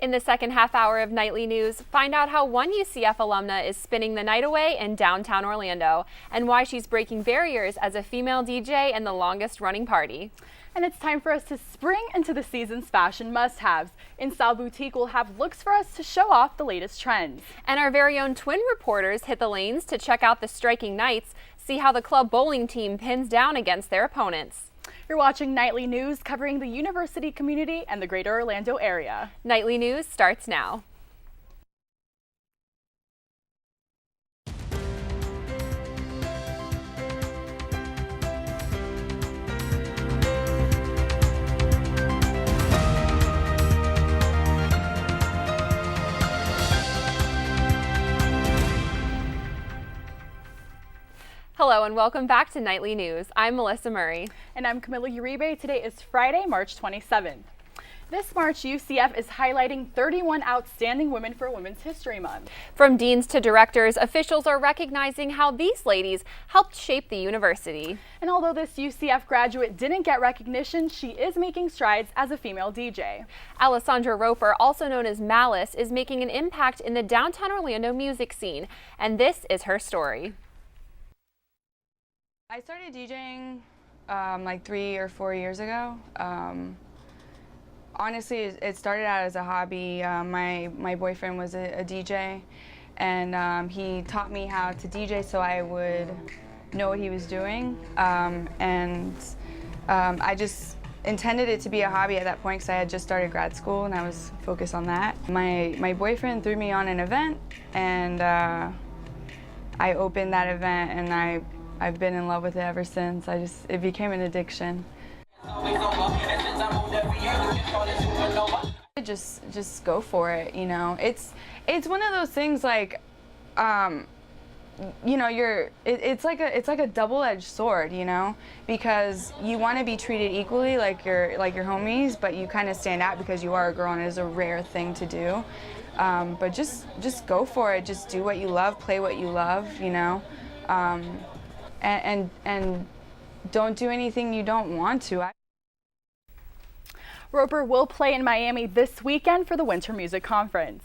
In the second half hour of Nightly News, find out how one UCF alumna is spinning the night away in downtown Orlando and why she's breaking barriers as a female DJ in the longest running party. And it's time for us to spring into the season's fashion must-haves. In Style Boutique, we'll have looks for us to show off the latest trends. And our very own twin reporters hit the lanes to check out the striking Knights, see how the club bowling team pins down against their opponents. You're watching Nightly News, covering the university community and the greater Orlando area. Nightly News starts now. Hello and welcome back to Nightly News. I'm Melissa Murray. And I'm Camila Uribe. Today is Friday, March 27th. This March, UCF is highlighting 31 outstanding women for Women's History Month. From deans to directors, officials are recognizing how these ladies helped shape the university. And although this UCF graduate didn't get recognition, she is making strides as a female DJ. Alessandra Roper, also known as Malice, is making an impact in the downtown Orlando music scene. And this is her story. I started DJing like 3 or 4 years ago. Honestly, it started out as a hobby. My boyfriend was a DJ, and he taught me how to DJ so I would know what he was doing. I just intended it to be a hobby at that point because I had just started grad school and I was focused on that. My boyfriend threw me on an event, and I opened that event, and I've been in love with it ever since. It became an addiction. Just go for it, you know. It's one of those things like, you know, it's like a double-edged sword, you know, because you want to be treated equally like your homies, but you kind of stand out because you are a girl and it is a rare thing to do. But just go for it. Just do what you love, play what you love, you know. And don't do anything you don't want to. Roper will play in Miami this weekend for the Winter Music Conference.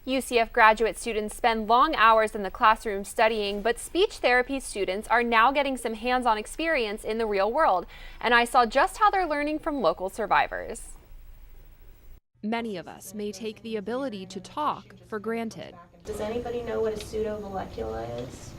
UCF graduate students spend long hours in the classroom studying, but speech therapy students are now getting some hands-on experience in the real world. And I saw just how they're learning from local survivors. Many of us may take the ability to talk for granted. Does anybody know what a pseudomolecula is?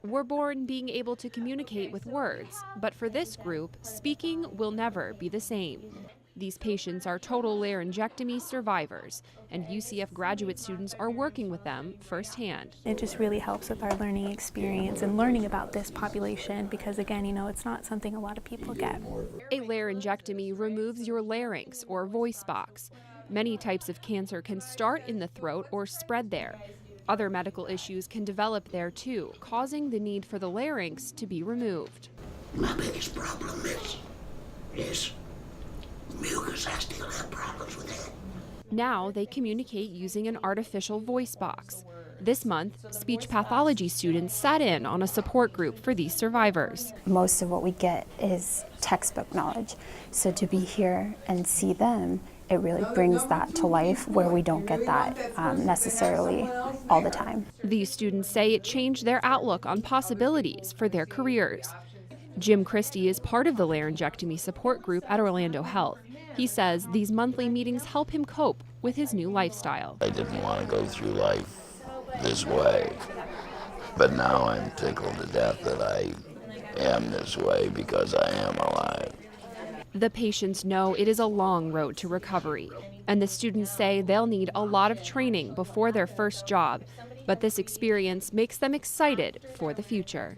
We're born being able to communicate with words, but for this group, speaking will never be the same. These patients are total laryngectomy survivors, and UCF graduate students are working with them firsthand. It just really helps with our learning experience and learning about this population because, again, you know, it's not something a lot of people get. A laryngectomy removes your larynx or voice box. Many types of cancer can start in the throat or spread there. Other medical issues can develop there too, causing the need for the larynx to be removed. My biggest problem is mucus. I still have problems with that. Now they communicate using an artificial voice box. This month, speech pathology students sat in on a support group for these survivors. Most of what we get is textbook knowledge, so to be here and see them, it really brings that to life where we don't get that necessarily all the time. These students say it changed their outlook on possibilities for their careers. Jim Christie is part of the laryngectomy support group at Orlando Health. He says these monthly meetings help him cope with his new lifestyle. I didn't want to go through life this way, but now I'm tickled to death that I am this way because I am alive. The patients know it is a long road to recovery, and the students say they'll need a lot of training before their first job, but this experience makes them excited for the future.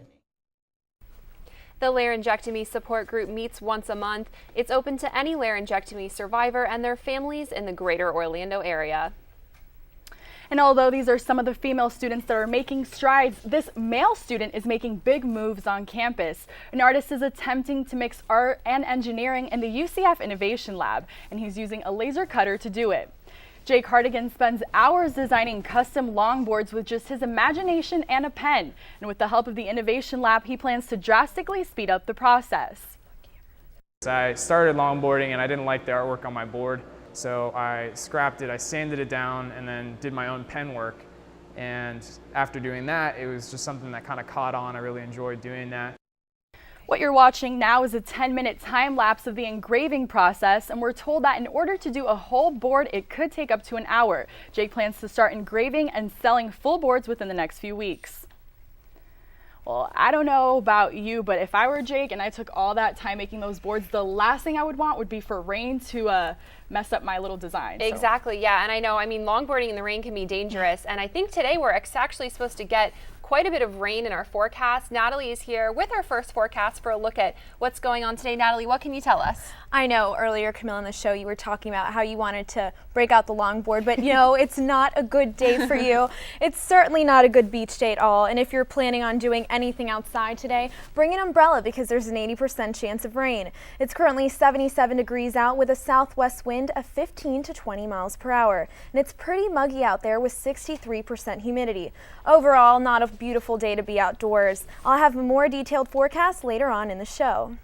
The laryngectomy support group meets once a month. It's open to any laryngectomy survivor and their families in the greater Orlando area. And although these are some of the female students that are making strides, this male student is making big moves on campus. An artist is attempting to mix art and engineering in the UCF Innovation Lab, and he's using a laser cutter to do it. Jake Hardigan spends hours designing custom longboards with just his imagination and a pen. And with the help of the Innovation Lab, he plans to drastically speed up the process. I started longboarding and I didn't like the artwork on my board. So I scrapped it, I sanded it down, and then did my own pen work. And after doing that, it was just something that kind of caught on. I really enjoyed doing that. What you're watching now is a 10-minute time lapse of the engraving process, and we're told that in order to do a whole board, it could take up to an hour. Jake plans to start engraving and selling full boards within the next few weeks. Well, I don't know about you, but if I were Jake and I took all that time making those boards, the last thing I would want would be for rain to mess up my little design. Exactly, yeah, and I know, longboarding in the rain can be dangerous, and I think today we're actually supposed to get quite a bit of rain in our forecast. Natalie is here with our first forecast for a look at what's going on today. Natalie, what can you tell us? I know earlier, Camille, on the show, you were talking about how you wanted to break out the longboard, but you know, it's not a good day for you. It's certainly not a good beach day at all. And if you're planning on doing anything outside today, bring an umbrella because there's an 80% chance of rain. It's currently 77 degrees out with a southwest wind of 15 to 20 miles per hour. And it's pretty muggy out there with 63% humidity. Overall, not a beautiful day to be outdoors. I'll have a more detailed forecast later on in the show.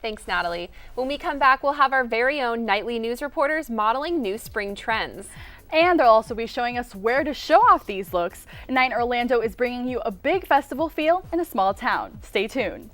Thanks, Natalie. When we come back, we'll have our very own nightly news reporters modeling new spring trends. And they'll also be showing us where to show off these looks. Night in Orlando is bringing you a big festival feel in a small town. Stay tuned.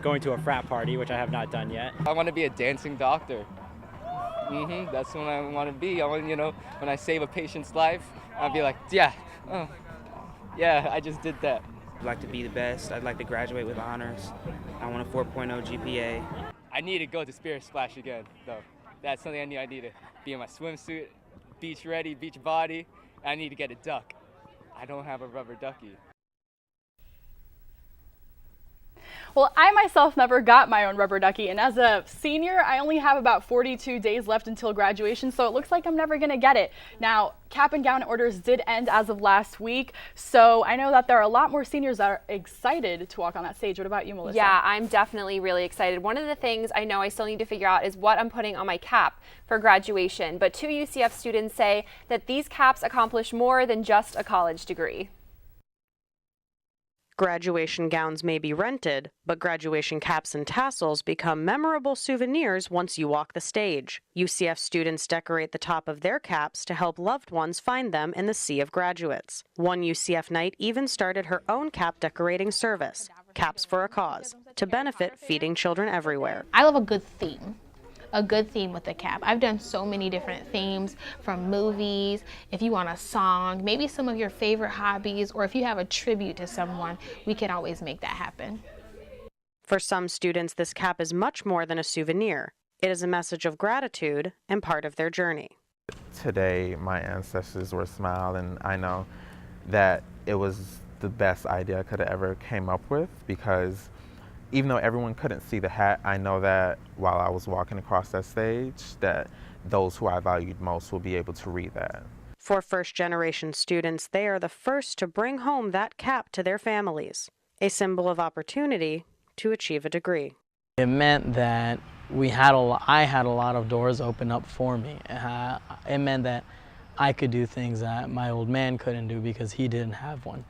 Going to a frat party, which I have not done yet. I want to be a dancing doctor. That's what I want to be. I want, when I save a patient's life, I'll be like, yeah, I just did that. I'd like to be the best. I'd like to graduate with honors. I want a 4.0 GPA. I need to go to Spirit Splash again, though. That's something I need. I need to be in my swimsuit, beach ready, beach body. I need to get a duck. I don't have a rubber ducky. Well, I myself never got my own rubber ducky, and as a senior, I only have about 42 days left until graduation, so it looks like I'm never going to get it. Now, cap and gown orders did end as of last week, so I know that there are a lot more seniors that are excited to walk on that stage. What about you, Melissa? Yeah, I'm definitely really excited. One of the things I know I still need to figure out is what I'm putting on my cap for graduation, but two UCF students say that these caps accomplish more than just a college degree. Graduation gowns may be rented, but graduation caps and tassels become memorable souvenirs once you walk the stage. UCF students decorate the top of their caps to help loved ones find them in the sea of graduates. One UCF Knight even started her own cap decorating service, Caps for a Cause, to benefit feeding children everywhere. I love a good theme. A good theme with a cap. I've done so many different themes, from movies, if you want a song, maybe some of your favorite hobbies, or if you have a tribute to someone, we can always make that happen. For some students, this cap is much more than a souvenir. It is a message of gratitude and part of their journey. Today, my ancestors were smiling, and I know that it was the best idea I could have ever came up with, because even though everyone couldn't see the hat, I know that while I was walking across that stage, that those who I valued most will be able to read that. For first-generation students, they are the first to bring home that cap to their families, a symbol of opportunity to achieve a degree. It meant that I had a lot of doors open up for me. It meant that I could do things that my old man couldn't do because he didn't have one.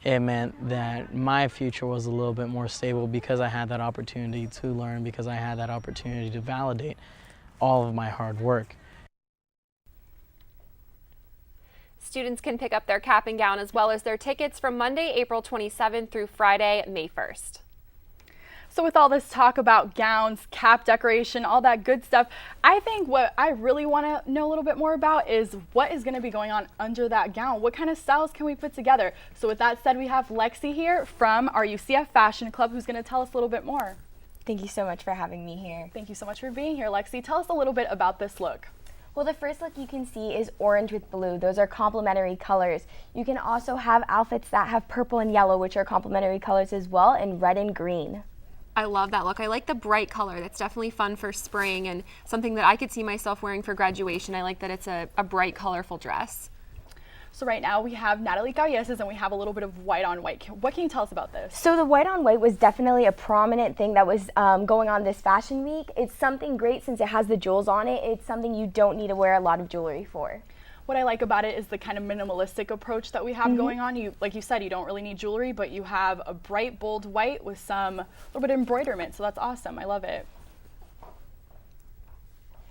It meant that my future was a little bit more stable because I had that opportunity to learn, because I had that opportunity to validate all of my hard work. Students can pick up their cap and gown as well as their tickets from Monday, April 27th through Friday, May 1st. So with all this talk about gowns, cap decoration, all that good stuff, I think what I really want to know a little bit more about is what is going to be going on under that gown. What kind of styles can we put together? So with that said, we have Lexi here from our UCF Fashion Club who's going to tell us a little bit more. Thank you so much for having me here. Thank you so much for being here, Lexi. Tell us a little bit about this look. Well, the first look you can see is orange with blue. Those are complementary colors. You can also have outfits that have purple and yellow, which are complementary colors as well, and red and green. I love that look. I like the bright color. That's definitely fun for spring and something that I could see myself wearing for graduation. I like that it's a bright, colorful dress. So right now we have Natalie Galleses and we have a little bit of white on white. What can you tell us about this? So the white on white was definitely a prominent thing that was going on this fashion week. It's something great since it has the jewels on it. It's something you don't need to wear a lot of jewelry for. What I like about it is the kind of minimalistic approach that we have going on. Like you said, you don't really need jewelry, but you have a bright, bold white with some little bit of embroiderment. So that's awesome. I love it.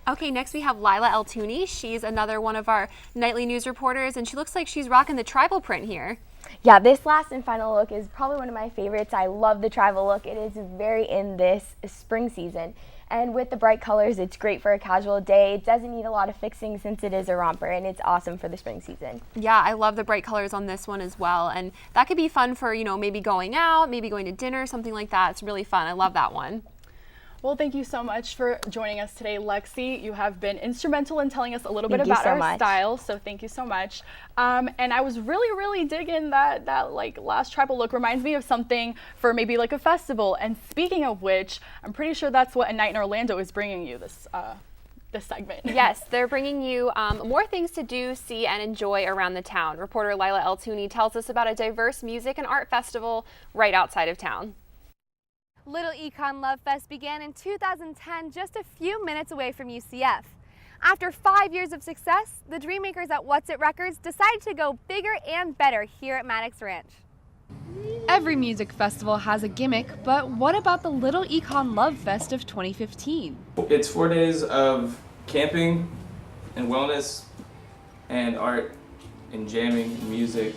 Okay, next we have Lila Eltouni. She's another one of our nightly news reporters, and she looks like she's rocking the tribal print here. Yeah, this last and final look is probably one of my favorites. I love the tribal look. It is very in this spring season. And with the bright colors, it's great for a casual day. It doesn't need a lot of fixing since it is a romper, and it's awesome for the spring season. Yeah, I love the bright colors on this one as well. And that could be fun for, maybe going out, maybe going to dinner, something like that. It's really fun. I love that one. Well, thank you so much for joining us today, Lexi. You have been instrumental in telling us a little bit about our style, so thank you so much. And I was really digging that like last tribal look. Reminds me of something for maybe like a festival. And speaking of which, I'm pretty sure that's what A Night in Orlando is bringing you this segment. Yes, they're bringing you more things to do, see, and enjoy around the town. Reporter Lila Eltouni tells us about a diverse music and art festival right outside of town. Little Econ Love Fest began in 2010, just a few minutes away from UCF. After 5 years of success, the Dreammakers at What's It Records decided to go bigger and better here at Maddox Ranch. Every music festival has a gimmick, but what about the Little Econ Love Fest of 2015? It's 4 days of camping and wellness and art and jamming and music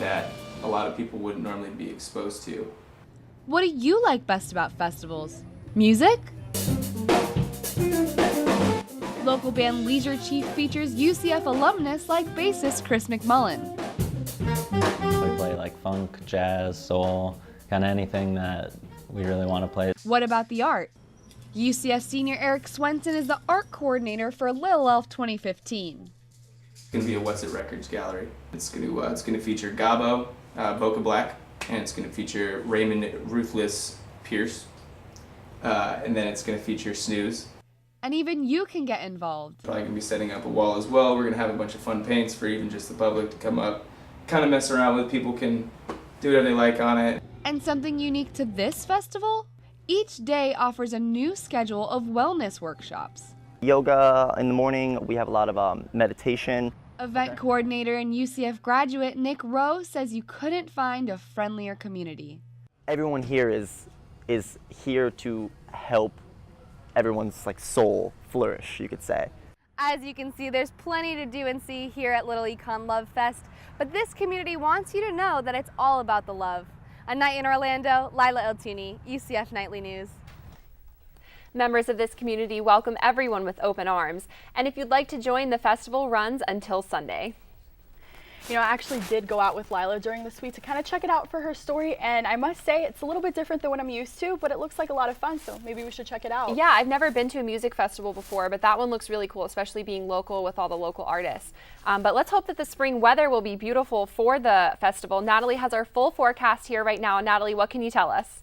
that a lot of people wouldn't normally be exposed to. What do you like best about festivals? Music? Local band Leisure Chief features UCF alumnus like bassist Chris McMullen. We play like funk, jazz, soul, kind of anything that we really want to play. What about the art? UCF senior Eric Swenson is the art coordinator for Lil Elf 2015. It's going to be a What's It Records gallery. It's going to feature Gabo, Boca Black, and it's going to feature Raymond Ruthless Pierce, and then it's going to feature Snooze. And even you can get involved. Probably going to be setting up a wall as well. We're going to have a bunch of fun paints for even just the public to come up, kind of mess around with. People can do whatever they like on it. And something unique to this festival? Each day offers a new schedule of wellness workshops. Yoga in the morning, we have a lot of meditation. Event coordinator and UCF graduate Nick Rowe says you couldn't find a friendlier community. Everyone here is here to help everyone's soul flourish, you could say. As you can see, there's plenty to do and see here at Little Econ Love Fest, but this community wants you to know that it's all about the love. A Night in Orlando, Lila Eltouni, UCF Nightly News. Members of this community welcome everyone with open arms. And if you'd like to join, the festival runs until Sunday. You know, I actually did go out with Lila during this week to kind of check it out for her story, and I must say it's a little bit different than what I'm used to, but it looks like a lot of fun, so maybe we should check it out. Yeah, I've never been to a music festival before, but that one looks really cool, especially being local with all the local artists. But let's hope that the spring weather will be beautiful for the festival. Natalie has our full forecast here right now. Natalie, what can you tell us?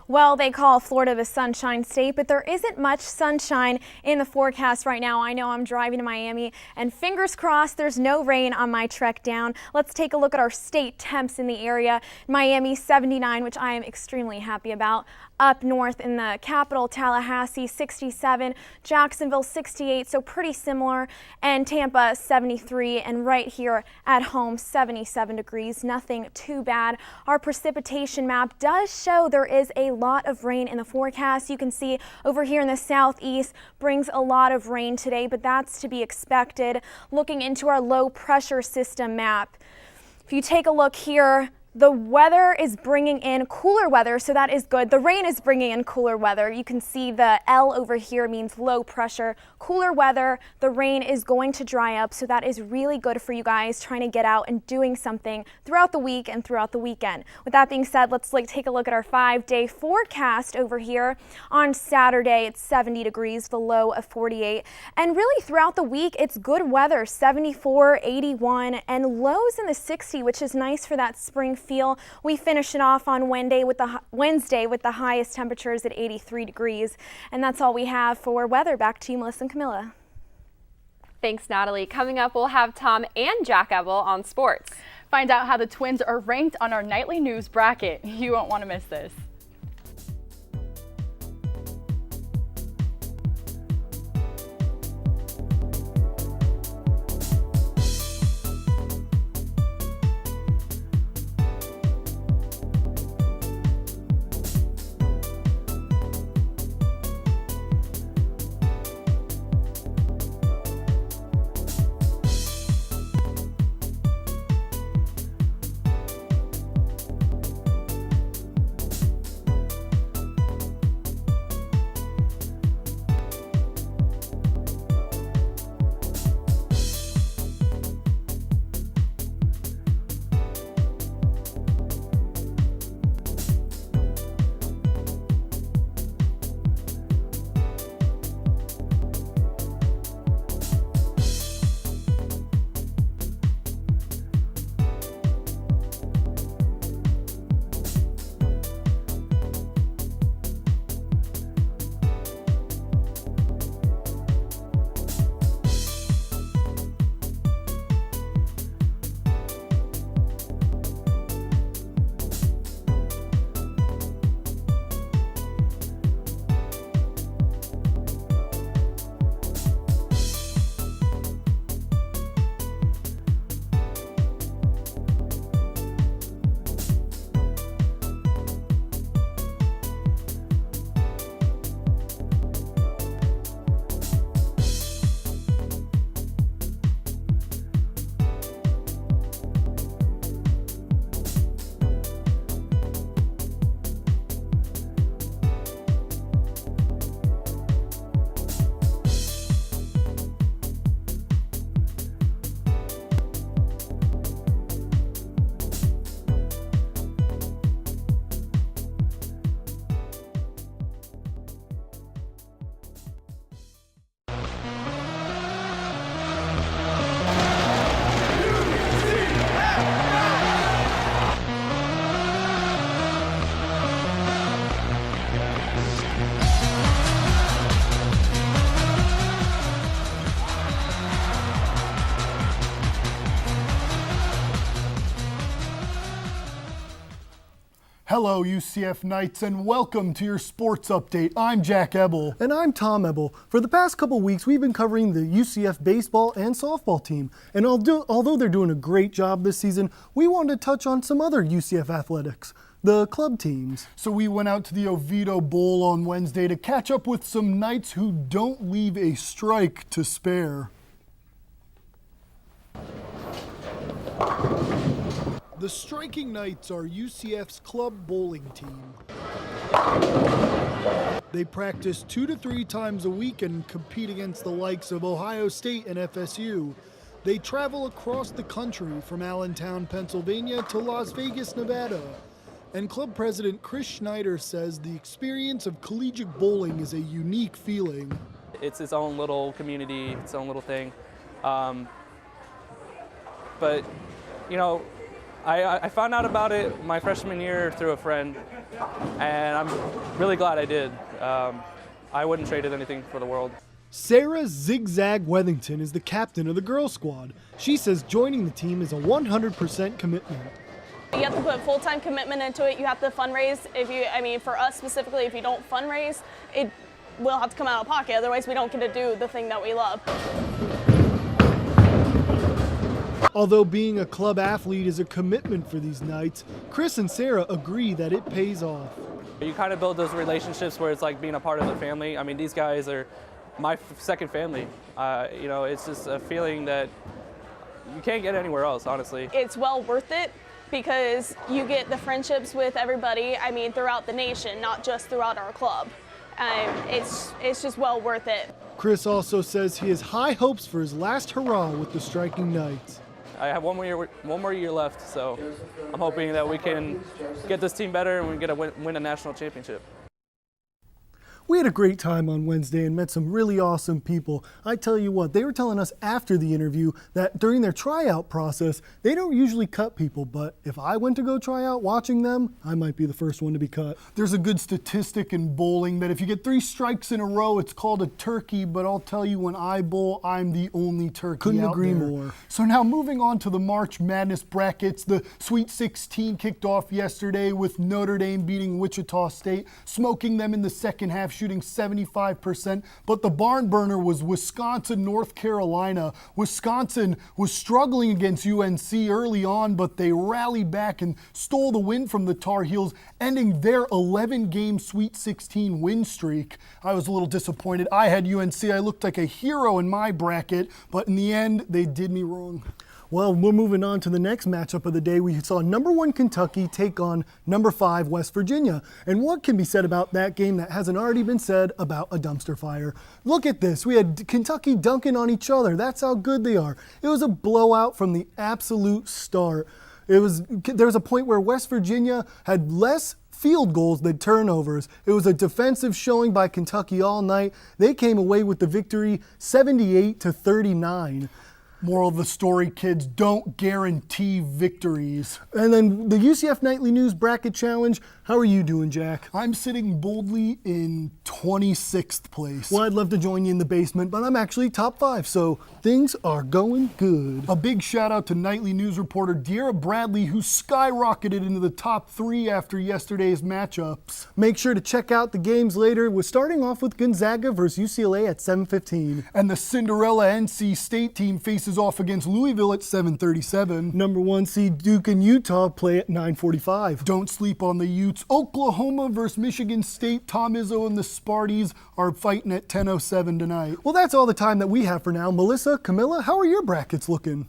Well, they call Florida the Sunshine State, but there isn't much sunshine in the forecast right now. I know I'm driving to Miami, and fingers crossed there's no rain on my trek down. Let's take a look at our state temps in the area. Miami 79, which I am extremely happy about. Up north in the capital, Tallahassee 67, Jacksonville 68, so pretty similar, and Tampa 73, and right here at home 77 degrees, nothing too bad. Our precipitation map does show there is a lot of rain in the forecast. You can see over here in the southeast brings a lot of rain today, but that's to be expected. Looking into our low pressure system map, if you take a look here, the weather is bringing in cooler weather, so that is good. The rain is bringing in cooler weather. You can see the L over here means low pressure. Cooler weather, the rain is going to dry up, so that is really good for you guys trying to get out and doing something throughout the week and throughout the weekend. With that being said, let's take a look at our 5-day forecast over here. On Saturday, it's 70 degrees, the low of 48. And really throughout the week, it's good weather, 74, 81, and lows in the 60, which is nice for that spring feel. We finish it off on Wednesday with the highest temperatures at 83 degrees. And that's all we have for weather. Back to you, Melissa and Camilla. Thanks, Natalie. Coming up, we'll have Tom and Jack Ebel on sports. Find out how the Twins are ranked on our nightly news bracket. You won't want to miss this. Hello, UCF Knights, and welcome to your sports update. I'm Jack Ebel. And I'm Tom Ebel. For the past couple weeks, we've been covering the UCF baseball and softball team. And although they're doing a great job this season, we wanted to touch on some other UCF athletics, the club teams. So we went out to the Oviedo Bowl on Wednesday to catch up with some Knights who don't leave a strike to spare. The Striking Knights are UCF's club bowling team. They practice 2 to 3 times a week and compete against the likes of Ohio State and FSU. They travel across the country from Allentown, Pennsylvania to Las Vegas, Nevada. And club president Chris Schneider says the experience of collegiate bowling is a unique feeling. It's its own little community, its own little thing. But, you know, I found out about it my freshman year through a friend, and I'm really glad I did. I wouldn't trade it anything for the world. Sarah Zigzag Wethington is the captain of the girls squad. She says joining the team is a 100% commitment. You have to put full-time commitment into it. You have to fundraise. For us specifically, if you don't fundraise, it will have to come out of pocket. Otherwise, we don't get to do the thing that we love. Although being a club athlete is a commitment for these nights, Chris and Sarah agree that it pays off. You kind of build those relationships where it's like being a part of the family. I mean, these guys are my second family. It's just a feeling that you can't get anywhere else, honestly. It's well worth it because you get the friendships with everybody, throughout the nation, not just throughout our club. It's just well worth it. Chris also says he has high hopes for his last hurrah with the Striking Knights. I have one more year left, so I'm hoping that we can get this team better and we get to win a national championship. We had a great time on Wednesday and met some really awesome people. I tell you what, they were telling us after the interview that during their tryout process, they don't usually cut people, but if I went to go try out watching them, I might be the first one to be cut. There's a good statistic in bowling that if you get 3 strikes in a row, it's called a turkey, but I'll tell you, when I bowl, I'm the only turkey Couldn't out agree there. more. So now moving on to the March Madness brackets, the Sweet 16 kicked off yesterday with Notre Dame beating Wichita State, smoking them in the second half, shooting 75%, but the barn burner was Wisconsin, North Carolina. Wisconsin was struggling against UNC early on, but they rallied back and stole the win from the Tar Heels, ending their 11-game Sweet 16 win streak. I was a little disappointed. I had UNC. I looked like a hero in my bracket, but in the end, they did me wrong. Well, we're moving on to the next matchup of the day. We saw number 1 Kentucky take on number 5 West Virginia. And what can be said about that game that hasn't already been said about a dumpster fire? Look at this. We had Kentucky dunking on each other. That's how good they are. It was a blowout from the absolute start. There was a point where West Virginia had less field goals than turnovers. It was a defensive showing by Kentucky all night. They came away with the victory 78-39. Moral of the story, kids, don't guarantee victories. And then the UCF Nightly News Bracket Challenge. How are you doing, Jack? I'm sitting boldly in 26th place. Well, I'd love to join you in the basement, but I'm actually top 5, so things are going good. A big shout out to Nightly News reporter De'Ara Bradley, who skyrocketed into the top 3 after yesterday's matchups. Make sure to check out the games later. We're starting off with Gonzaga versus UCLA at 7:15. And the Cinderella NC State team faces off against Louisville at 7:37. Number 1 seed Duke and Utah play at 9:45. Don't sleep on the Utes. Oklahoma versus Michigan State. Tom Izzo and the Sparties are fighting at 10:07 tonight. Well, that's all the time that we have for now. Melissa, Camilla, how are your brackets looking?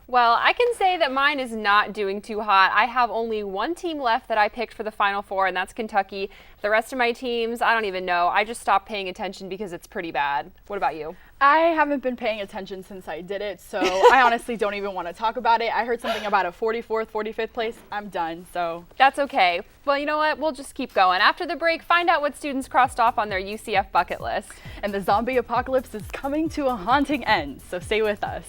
Well, I can say that mine is not doing too hot. I have only 1 team left that I picked for the Final Four, and that's Kentucky. The rest of my teams, I don't even know. I just stopped paying attention because it's pretty bad. What about you? I haven't been paying attention since I did it, so I honestly don't even want to talk about it. I heard something about a 44th, 45th place. I'm done, so. That's okay. Well, you know what? We'll just keep going. After the break, find out what students crossed off on their UCF bucket list. And the zombie apocalypse is coming to a haunting end, so stay with us.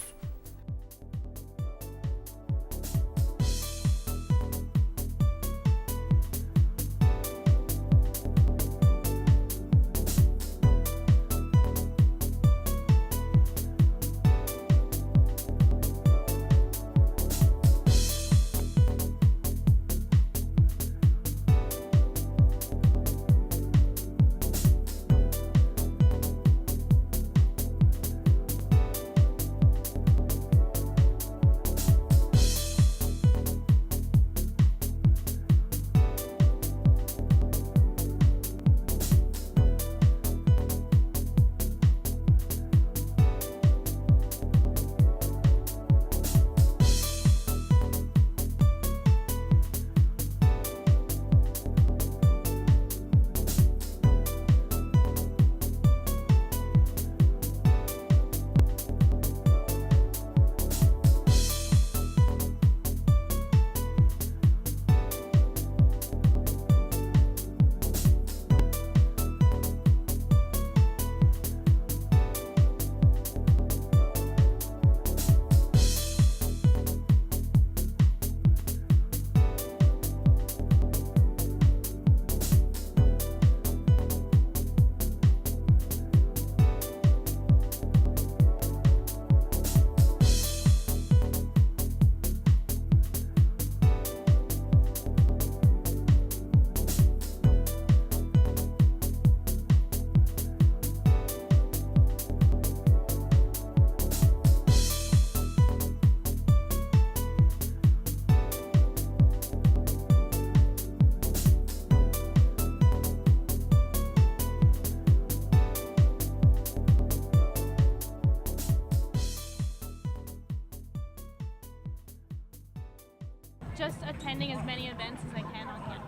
just attending as many events as I can on campus.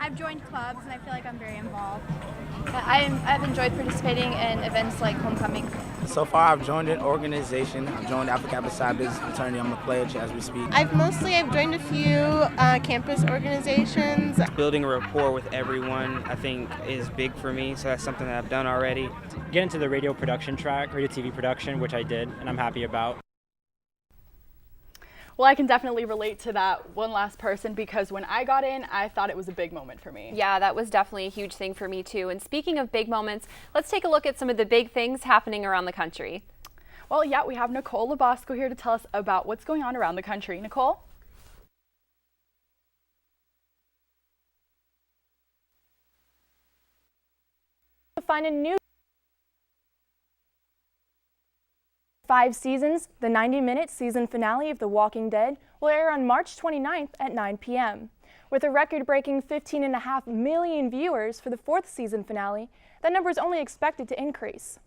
I've joined clubs and I feel like I'm very involved. I've enjoyed participating in events like homecoming. So far, I've joined an organization. I've joined Alpha Kappa Psi Business Fraternity. I'm a pledge as we speak. I've joined a few campus organizations. Building a rapport with everyone, I think, is big for me, so that's something that I've done already. Get into the radio production track, radio TV production, which I did, and I'm happy about. Well, I can definitely relate to that one last person because when I got in, I thought it was a big moment for me. Yeah, that was definitely a huge thing for me too. And speaking of big moments, let's take a look at some of the big things happening around the country. Well, yeah, we have Nicole Labosco here to tell us about what's going on around the country. Nicole? To find a new 5 seasons, the 90-minute season finale of The Walking Dead will air on March 29th at 9 p.m. With a record-breaking 15.5 million viewers for the 4th season finale, that number is only expected to increase.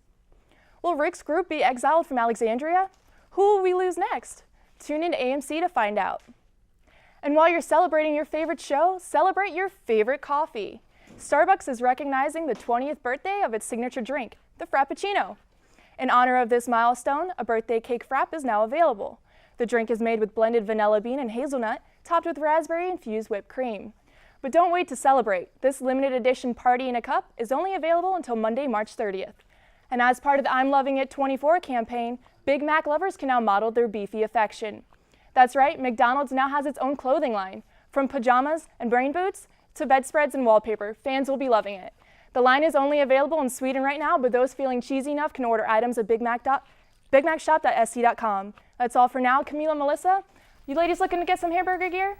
Will Rick's group be exiled from Alexandria? Who will we lose next? Tune in to AMC to find out. And while you're celebrating your favorite show, celebrate your favorite coffee. Starbucks is recognizing the 20th birthday of its signature drink, the Frappuccino. In honor of this milestone, a birthday cake frap is now available. The drink is made with blended vanilla bean and hazelnut, topped with raspberry-infused whipped cream. But don't wait to celebrate. This limited edition party in a cup is only available until Monday, March 30th. And as part of the I'm Loving It 24 campaign, Big Mac lovers can now model their beefy affection. That's right, McDonald's now has its own clothing line. From pajamas and brain boots to bedspreads and wallpaper, fans will be loving it. The line is only available in Sweden right now, but those feeling cheesy enough can order items at bigmacshop.sc.com. That's all for now. Camila, Melissa, you ladies looking to get some hamburger gear?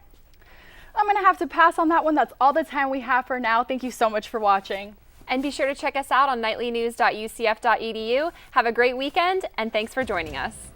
I'm going to have to pass on that one. That's all the time we have for now. Thank you so much for watching. And be sure to check us out on nightlynews.ucf.edu. Have a great weekend, and thanks for joining us.